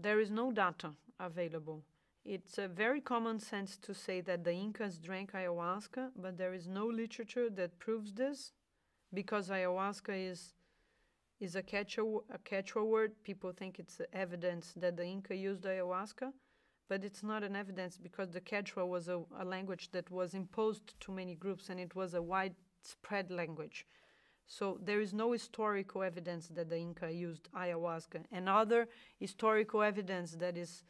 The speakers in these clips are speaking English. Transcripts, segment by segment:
there is no data available. It's a very common sense to say that the Incas drank ayahuasca, but there is no literature that proves this, because ayahuasca is a catch-all word. People think it's evidence that the Inca used ayahuasca, but it's not an evidence because the Quechua was a language that was imposed to many groups, and it was a widespread language. So there is no historical evidence that the Inca used ayahuasca. And other historical evidence that is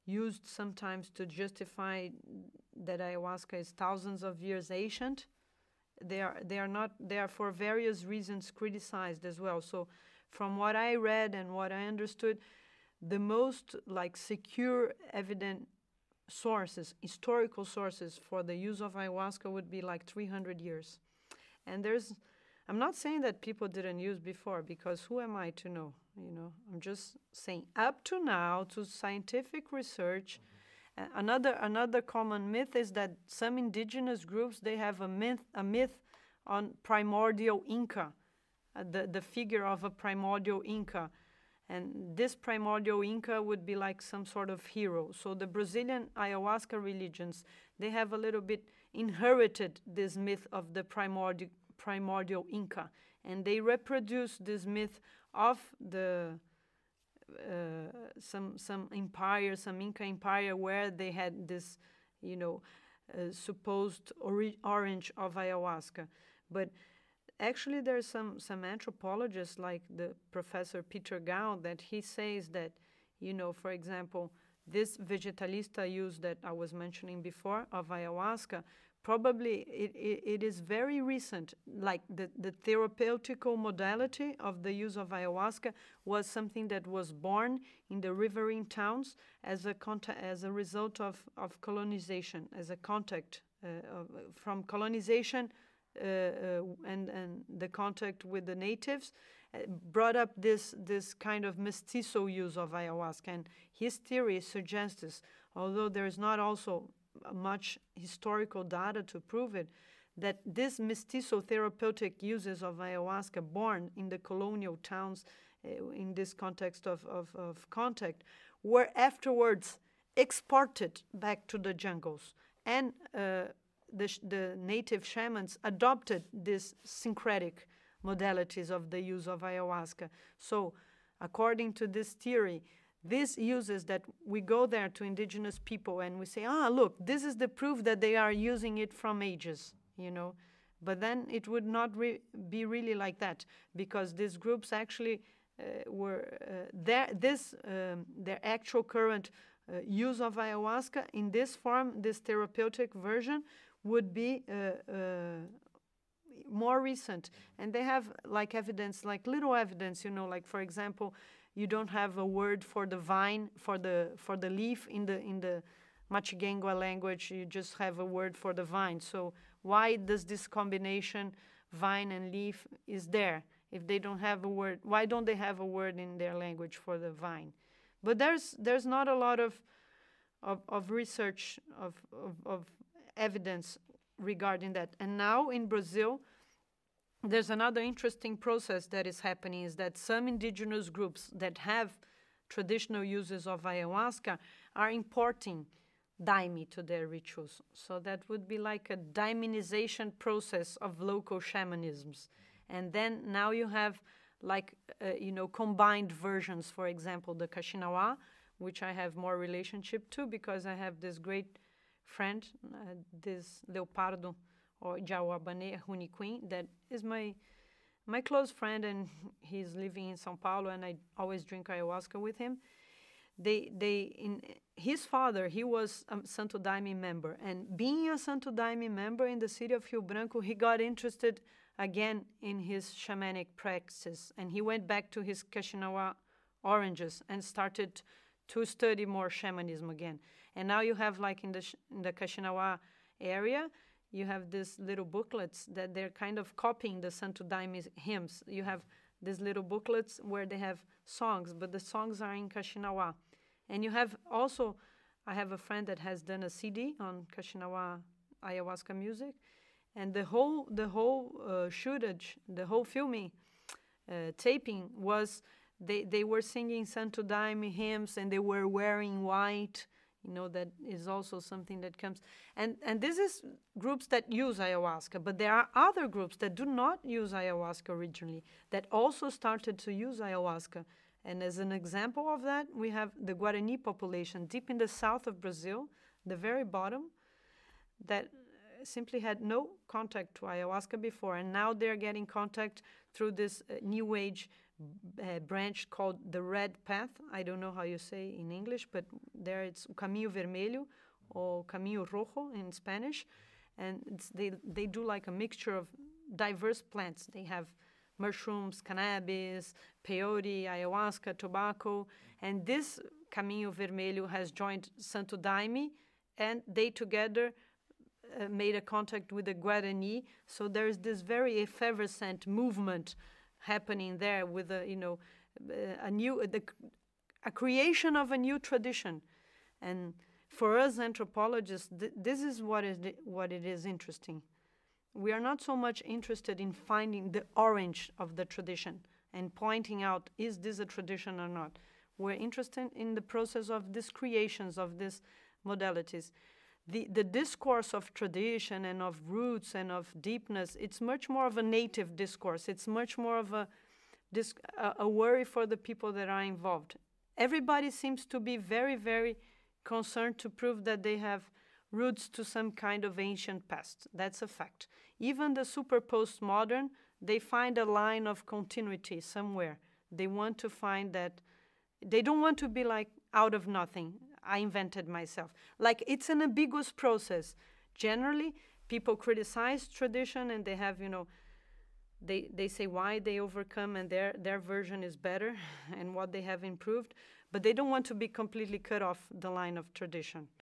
used sometimes to justify that ayahuasca is thousands of years ancient, they are for various reasons criticized as well. So from what I read and what I understood, the most secure evident sources, historical sources for the use of ayahuasca would be 300 years. And I'm not saying that people didn't use before, because who am I to know? I'm just saying up to now, to scientific research, another common myth is that some indigenous groups, they have a myth on primordial Inca, the figure of a primordial Inca. And this primordial Inca would be like some sort of hero. So the Brazilian ayahuasca religions, they have a little bit inherited this myth of the primordial Inca. And they reproduce this myth of some empire, some Inca empire, where they had this, supposed orange of ayahuasca. But actually, there's some anthropologists, like the Professor Peter Gao, that he says that, for example, this vegetalista use that I was mentioning before of ayahuasca, probably it is very recent. Like the therapeutical modality of the use of ayahuasca was something that was born in the riverine towns as a result of colonization, as a contact from colonization. And the contact with the natives brought up this kind of mestizo use of ayahuasca. And his theory suggests this, although there is not also much historical data to prove it, that this mestizo therapeutic uses of ayahuasca born in the colonial towns in this context of contact were afterwards exported back to the jungles. And the native shamans adopted these syncretic modalities of the use of ayahuasca. So according to this theory, these uses that we go there to indigenous people and we say, look, this is the proof that they are using it from ages, But then it would not be really like that, because these groups actually were their actual current use of ayahuasca in this form, this therapeutic version, would be more recent. And they have evidence, little evidence, for example, you don't have a word for the vine, for the leaf in the Machigengua language. You just have a word for the vine. So why does this combination, vine and leaf, is there? If they don't have a word, why don't they have a word in their language for the vine? But there's not a lot of research, of evidence regarding that. And now in Brazil, there's another interesting process that is happening, is that some indigenous groups that have traditional uses of ayahuasca are importing daime to their rituals. So that would be like a daiminization process of local shamanisms. And then now you have combined versions, for example, the Kaxinawa, which I have more relationship to because I have this great friend, this Leopardo or Jauabane Huniquim, that is my close friend, and he's living in São Paulo, and I always drink ayahuasca with him. His father, he was a Santo Daime member, and being a Santo Daime member in the city of Rio Branco, he got interested again in his shamanic practices, and he went back to his Kaxinawa oranges and started to study more shamanism again. And now you have, in the Kaxinawa area, you have these little booklets that they're kind of copying the Santo Daime hymns. You have these little booklets where they have songs, but the songs are in Kaxinawa. And you have also, I have a friend that has done a CD on Kaxinawa ayahuasca music, and the whole shootage, the whole filming, taping was they were singing Santo Daime hymns, and they were wearing white. You know, that is also something that comes. And this is groups that use ayahuasca, but there are other groups that do not use ayahuasca originally, that also started to use ayahuasca. And as an example of that, we have the Guarani population deep in the south of Brazil, the very bottom, that simply had no contact to ayahuasca before, and now they're getting contact through this new age branch called the Red Path. I don't know how you say in English, but there it's Caminho Vermelho or Caminho Rojo in Spanish, and they do like a mixture of diverse plants. They have mushrooms, cannabis, peyote, ayahuasca, tobacco, and this Caminho Vermelho has joined Santo Daime, and they together made a contact with the Guarani. So there's this very effervescent movement happening there with a creation of a new tradition. And for us anthropologists, this is what it is interesting. We are not so much interested in finding the orange of the tradition and pointing out, is this a tradition or not? We're interested in the process of these creations of these modalities. The discourse of tradition and of roots and of deepness, it's much more of a native discourse. It's much more of a worry for the people that are involved. Everybody seems to be very, very concerned to prove that they have roots to some kind of ancient past. That's a fact. Even the super postmodern, they find a line of continuity somewhere. They want to find that. They don't want to be like out of nothing. I invented myself. Like, it's an ambiguous process. Generally, people criticize tradition, and they have, they say why they overcome, and their version is better and what they have improved, but they don't want to be completely cut off the line of tradition.